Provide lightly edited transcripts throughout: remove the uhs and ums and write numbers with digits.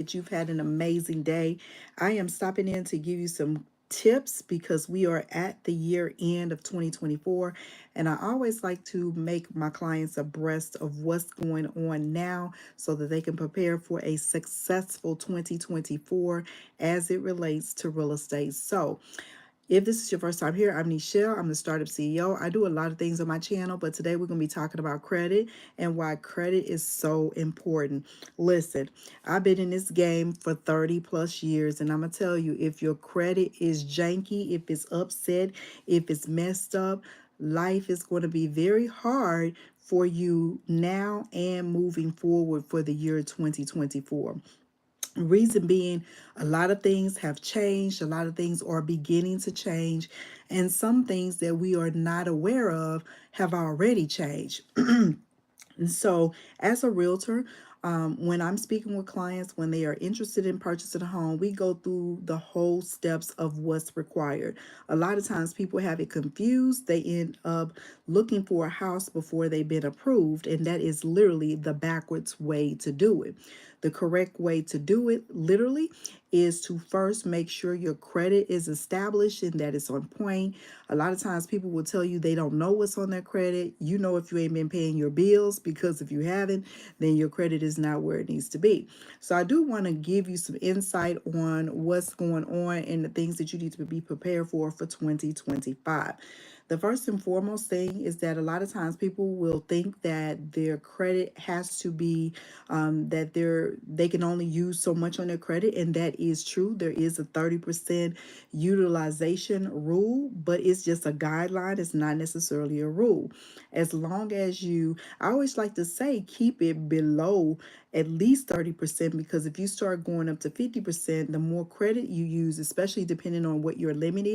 that you've had an amazing day. I am stopping in to give you some tips because we are at the year end of 2024, and I always like to make my clients abreast of what's going on now so that they can prepare for a successful 2024 as it relates to real estate. So if this is your first time here, I'm Nichelle. I'm the Startup CEO. I do a lot of things on my channel, but today we're going to be talking about credit and why credit is so important. Listen, I've been in this game for 30 plus years, and I'm going to tell you, if your credit is janky, if it's upset, if it's messed up, life is going to be very hard for you now and moving forward for the year 2024. Reason being, a lot of things have changed, a lot of things are beginning to change, and some things that we are not aware of have already changed. And so, as a realtor, when I'm speaking with clients, when they are interested in purchasing a home, we go through the whole steps of what's required. A lot of times people have it confused. They end up looking for a house before they've been approved, and that is literally the backwards way to do it. The correct way to do it, literally, is to first make sure your credit is established and that it's on point. A lot of times people will tell you they don't know what's on their credit. You know if you ain't been paying your bills, because if you haven't, then your credit is not where it needs to be. So I do want to give you some insight on what's going on and the things that you need to be prepared for 2025. The first and foremost thing is that a lot of times people will think that their credit has to be that they can only use so much on their credit, and that is true. There is a 30% utilization rule, but it's just a guideline. It's not necessarily a rule. As long as I always like to say, keep it below at least 30%, because if you start going up to 50%, the more credit you use, especially depending on what your limit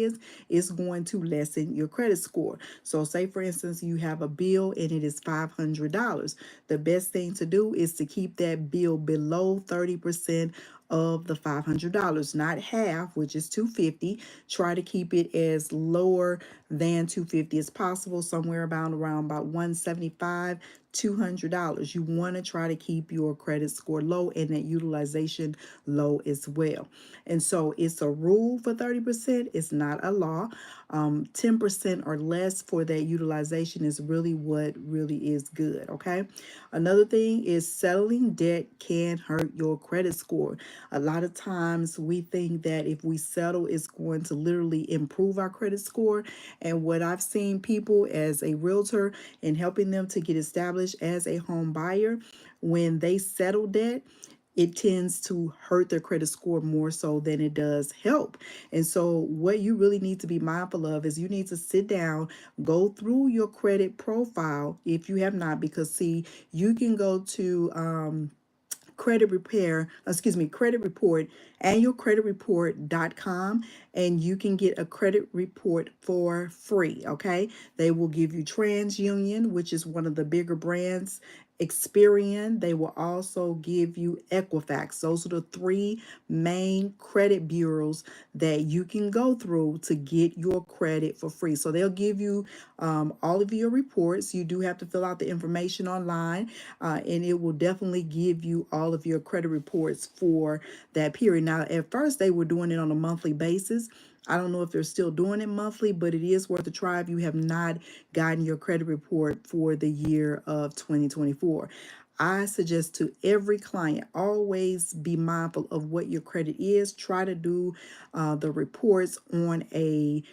is going to lessen your credit score. So say for instance you have a bill and it is $500. The best thing to do is to keep that bill below 30% of the $500, not half, which is 250. Try to keep it as lower than 250 as possible, somewhere around about 175, $200. You want to try to keep your credit score low and that utilization low as well. And so it's a rule for 30%. It's not a law. 10% or less for that utilization is really what really is good. Okay. Another thing is settling debt can hurt your credit score. A lot of times we think that if we settle, it's going to literally improve our credit score. And what I've seen people as a realtor and helping them to get established as a home buyer, when they settle debt, it tends to hurt their credit score more so than it does help. And so what you really need to be mindful of is you need to sit down, go through your credit profile if you have not, because see, you can go to credit report, annualcreditreport.com, and you can get a credit report for free. Okay. They will give you TransUnion, which is one of the bigger brands, Experian. They will also give you Equifax. Those are the three main credit bureaus that you can go through to get your credit for free. So they'll give you all of your reports. You do have to fill out the information online, and it will definitely give you all of your credit reports for that period. Now, at first, they were doing it on a monthly basis. I don't know if they're still doing it monthly, but it is worth a try if you have not gotten your credit report for the year of 2024. I suggest to every client, always be mindful of what your credit is. Try to do the reports on try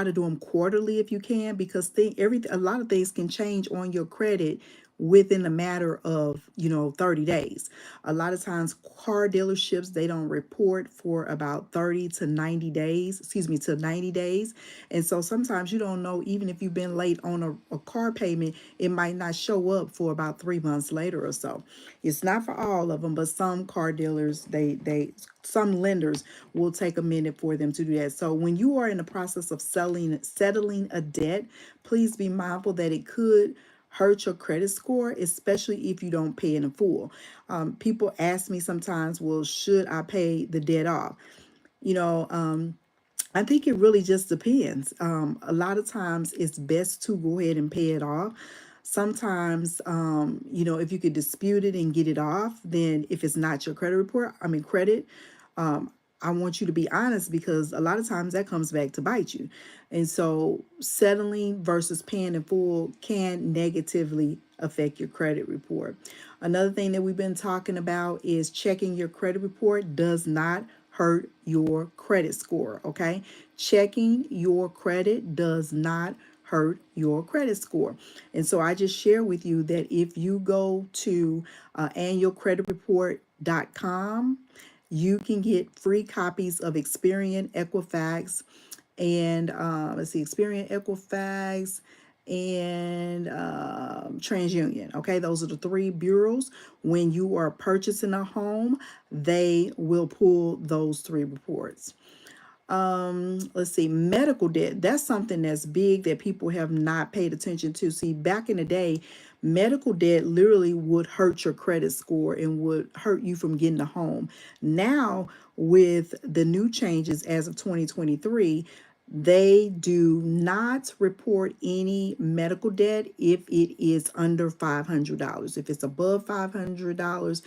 to do them quarterly if you can, because a lot of things can change on your credit within a matter of 30 days. A lot of times car dealerships, they don't report for about 30 to 90 days, to 90 days. And so sometimes you don't know, even if you've been late on a car payment, it might not show up for about 3 months later or so. It's not for all of them, but some car dealers, some lenders will take a minute for them to do that. So when you are in the process of settling a debt, please be mindful that it could hurt your credit score, especially if you don't pay in full. People ask me sometimes, well, should I pay the debt off? You know, I think it really just depends. A lot of times it's best to go ahead and pay it off. Sometimes, if you could dispute it and get it off, then if it's not your credit report, credit, um, I want you to be honest, because a lot of times that comes back to bite you. And so settling versus paying in full can negatively affect your credit report. Another thing that we've been talking about is checking your credit report does not hurt your credit score, okay? Checking your credit does not hurt your credit score. And so I just share with you that if you go to annualcreditreport.com, you can get free copies of Experian, Equifax, and let's see, Experian, Equifax, and TransUnion. Okay, those are the three bureaus. When you are purchasing a home, they will pull those three reports. Let's see, medical debt. That's something that's big that people have not paid attention to. See, back in the day, medical debt literally would hurt your credit score and would hurt you from getting a home. Now, with the new changes as of 2023, they do not report any medical debt if it is under $500. If it's above $500,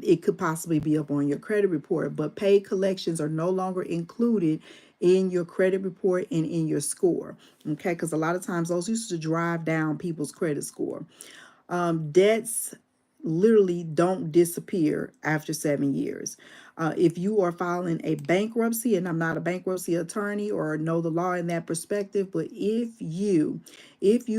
it could possibly be up on your credit report, but paid collections are no longer included in your credit report and in your score. Okay, because a lot of times those used to drive down people's credit score. Debts literally don't disappear after 7 years. If you are filing a bankruptcy, and I'm not a bankruptcy attorney or know the law in that perspective, but if you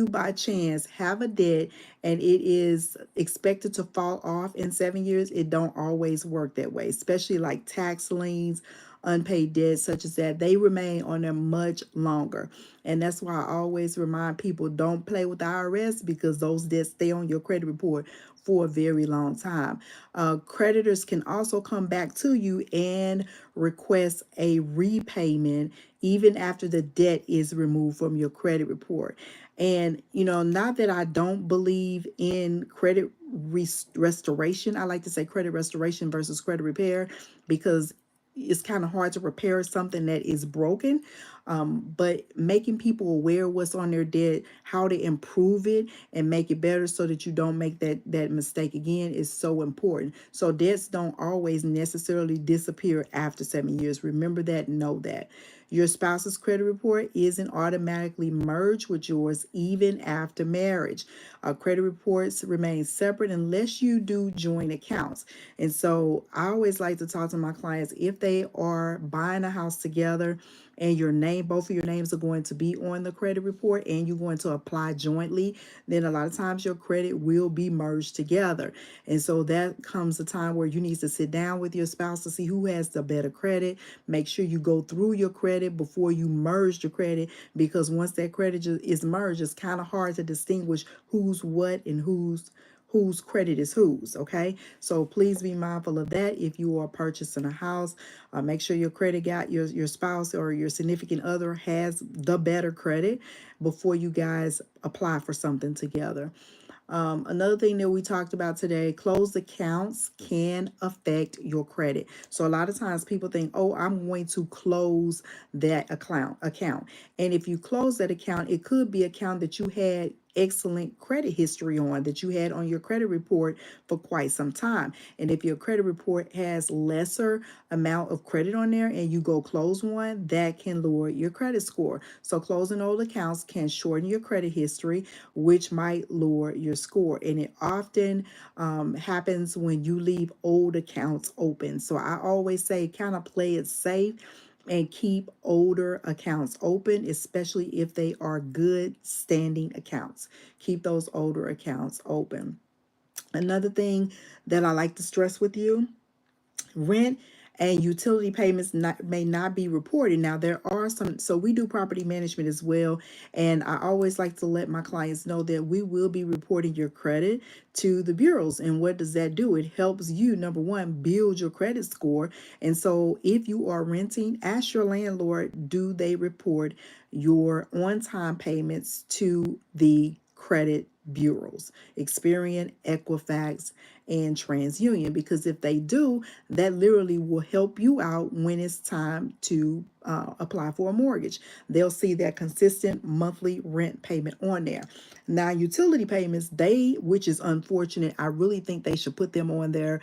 by chance have a debt and it is expected to fall off in 7 years, it don't always work that way, especially like tax liens, unpaid debts such as that, they remain on there much longer. And that's why I always remind people, don't play with the IRS, because those debts stay on your credit report for a very long time. Creditors can also come back to you and request a repayment even after the debt is removed from your credit report. And, not that I don't believe in credit restoration. I like to say credit restoration versus credit repair, because it's kind of hard to repair something that is broken. But making people aware what's on their debt, how to improve it and make it better so that you don't make that mistake again, is so important. So debts don't always necessarily disappear after 7 years. Remember that, know that. Your spouse's credit report isn't automatically merged with yours even after marriage. Credit reports remain separate unless you do joint accounts. And so I always like to talk to my clients, if they are buying a house together and both of your names are going to be on the credit report and you're going to apply jointly, then a lot of times your credit will be merged together. And so that comes a time where you need to sit down with your spouse to see who has the better credit. Make sure you go through your credit before you merge your credit, because once that credit is merged, it's kind of hard to distinguish who's what and whose credit is whose. Okay, so please be mindful of that. If you are purchasing a house, make sure your credit guy, your spouse or your significant other, has the better credit before you guys apply for something together. Another thing that we talked about today, closed accounts can affect your credit. So a lot of times people think, oh, I'm going to close that account. And if you close that account, it could be an account that you had excellent credit history on, that you had on your credit report for quite some time. And if your credit report has lesser amount of credit on there and you go close one, that can lower your credit score. So closing old accounts can shorten your credit history, which might lower your score. And it often happens when you leave old accounts open. So I always say, kind of play it safe and keep older accounts open, especially if they are good standing accounts. Keep those older accounts open. Another thing that I like to stress with you, rent and utility payments may not be reported. Now, there are some, so we do property management as well. And I always like to let my clients know that we will be reporting your credit to the bureaus. And what does that do? It helps you, number one, build your credit score. And so if you are renting, ask your landlord, do they report your on-time payments to the credit bureaus, Experian, Equifax, and TransUnion, because if they do, that literally will help you out when it's time to apply for a mortgage. They'll see that consistent monthly rent payment on there. Now, utility payments, which is unfortunate, I really think they should put them on there,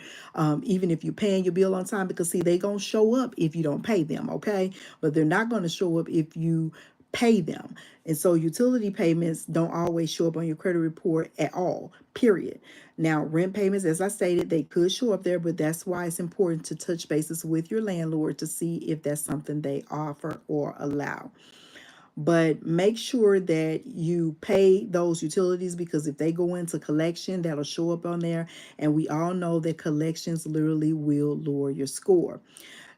even if you're paying your bill on time, because see, they gonna show up if you don't pay them, okay? But they're not gonna show up if you pay them. And so utility payments don't always show up on your credit report at all, period. Now, rent payments, as I stated, they could show up there, but that's why it's important to touch bases with your landlord to see if that's something they offer or allow. But make sure that you pay those utilities, because if they go into collection, that'll show up on there. And we all know that collections literally will lower your score.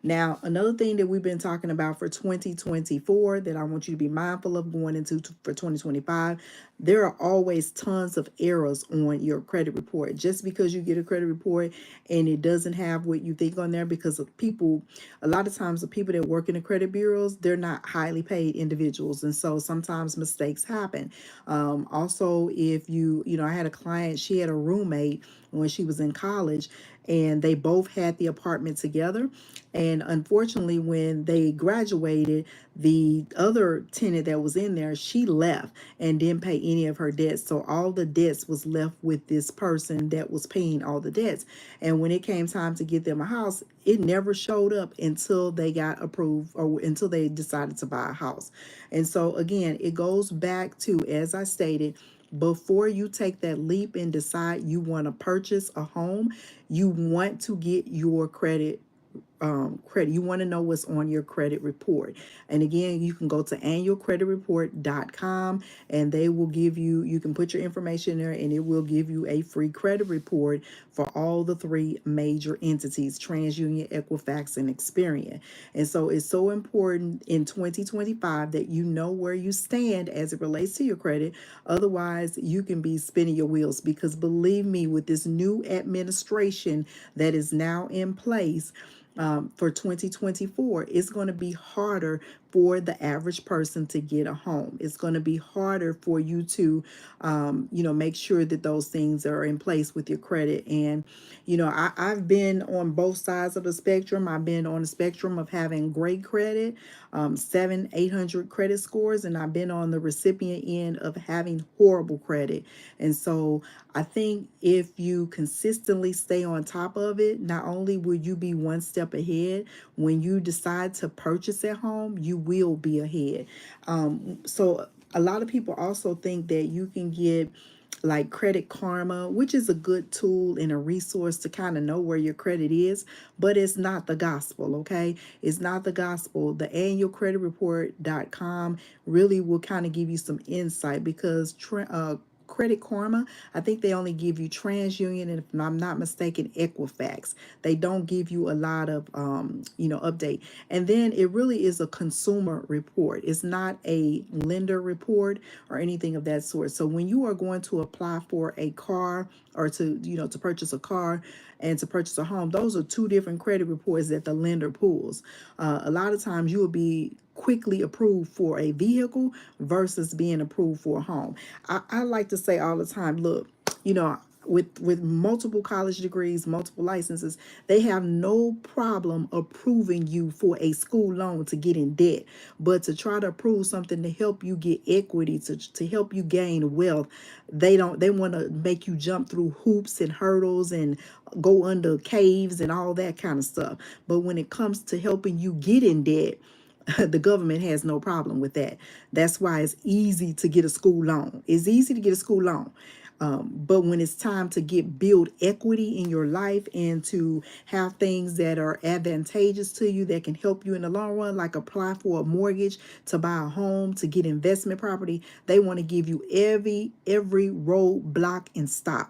Now, another thing that we've been talking about for 2024 that I want you to be mindful of going into for 2025, there are always tons of errors on your credit report. Just because you get a credit report and it doesn't have what you think on there, because of people, a lot of times the people that work in the credit bureaus, they're not highly paid individuals. And so sometimes mistakes happen. Also, if I had a client, she had a roommate when she was in college, and they both had the apartment together. And unfortunately, when they graduated, the other tenant that was in there, she left and didn't pay any of her debts. So all the debts was left with this person that was paying all the debts. And when it came time to get them a house, it never showed up until they got approved or until they decided to buy a house. And so again, it goes back to, as I stated, before you take that leap and decide you want to purchase a home, you want to get your credit. You want to know what's on your credit report. And again, you can go to annualcreditreport.com, and they will give you can put your information there, and it will give you a free credit report for all the three major entities: TransUnion, Equifax, and Experian. And so it's so important in 2025 that you know where you stand as it relates to your credit. Otherwise, you can be spinning your wheels, because believe me, with this new administration that is now in place, for 2024, it's going to be harder for the average person to get a home. It's going to be harder for you to, make sure that those things are in place with your credit. And, I've been on both sides of the spectrum. I've been on the spectrum of having great credit, 800 credit scores, and I've been on the recipient end of having horrible credit. And so I think if you consistently stay on top of it, not only will you be one step ahead, when you decide to purchase at home, you will be ahead. So a lot of people also think that you can get like Credit Karma, which is a good tool and a resource to kind of know where your credit is, but it's not the gospel, okay? It's not the gospel. The annualcreditreport.com really will kind of give you some insight, because Credit Karma, I think they only give you TransUnion, and if I'm not mistaken, Equifax. They don't give you a lot of update. And then it really is a consumer report. It's not a lender report or anything of that sort. So when you are going to apply for a car, or to purchase a car and to purchase a home, those are two different credit reports that the lender pulls. A lot of times you will be quickly approved for a vehicle versus being approved for a home. I like to say all the time, look, with multiple college degrees, multiple licenses, they have no problem approving you for a school loan to get in debt. But to try to approve something to help you get equity, to help you gain wealth, they want to make you jump through hoops and hurdles and go under caves and all that kind of stuff. But when it comes to helping you get in debt, the government has no problem with that. That's why it's easy to get a school loan. It's easy to get a school loan. But when it's time to build equity in your life and to have things that are advantageous to you that can help you in the long run, like apply for a mortgage, to buy a home, to get investment property, they want to give you every roadblock and stop.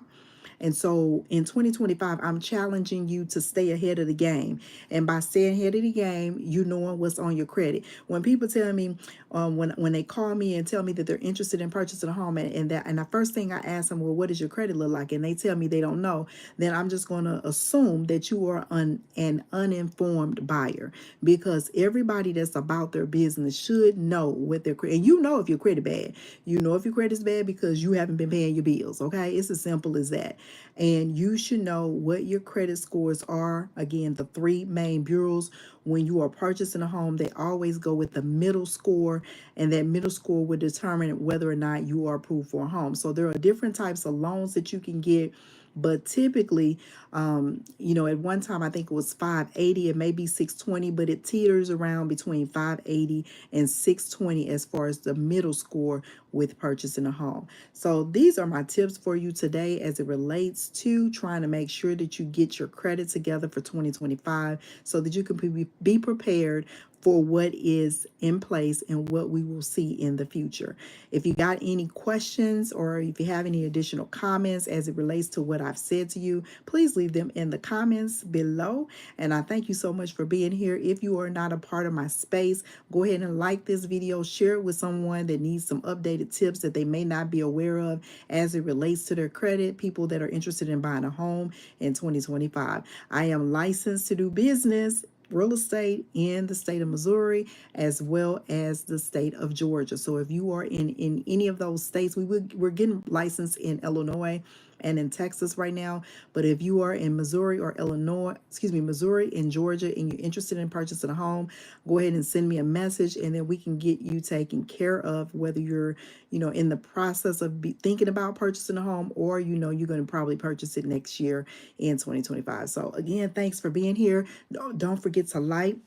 And so in 2025, I'm challenging you to stay ahead of the game. And by staying ahead of the game, you knowing what's on your credit. When people tell me, when they call me and tell me that they're interested in purchasing a home, and the first thing I ask them, well, what does your credit look like? And they tell me they don't know. Then I'm just going to assume that you are an uninformed buyer, because everybody that's about their business should know what their credit. And you know if your credit bad, you know if your credit is bad because you haven't been paying your bills. Okay, it's as simple as that. And you should know what your credit scores are. Again, the three main bureaus when you are purchasing a home, they always go with the middle score, and that middle score will determine whether or not you are approved for a home. So there are different types of loans that you can get, but typically, at one time I think it was 580, it may be 620, but it teeters around between 580 and 620 as far as the middle score with purchasing a home. So these are my tips for you today as it relates to trying to make sure that you get your credit together for 2025 so that you can be prepared for what is in place and what we will see in the future. If you got any questions or if you have any additional comments as it relates to what I've said to you, please leave them in the comments below. And I thank you so much for being here. If you are not a part of my space, go ahead and like this video, share it with someone that needs some updated tips that they may not be aware of as it relates to their credit, people that are interested in buying a home in 2025. I am licensed to do business real estate in the state of Missouri as well as the state of Georgia. So if you are in any of those states, we're getting licensed in Illinois and in Texas right now. But if you are in Missouri or Missouri and Georgia, and you're interested in purchasing a home, go ahead and send me a message, and then we can get you taken care of, whether you're, in the process of thinking about purchasing a home, or, you're going to probably purchase it next year in 2025. So again, thanks for being here. Don't forget to like,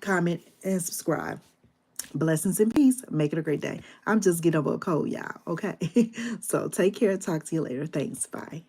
comment, and subscribe. Blessings and peace. Make it a great day. I'm just getting over a cold, y'all. Okay. So take care. Talk to you later. Thanks. Bye.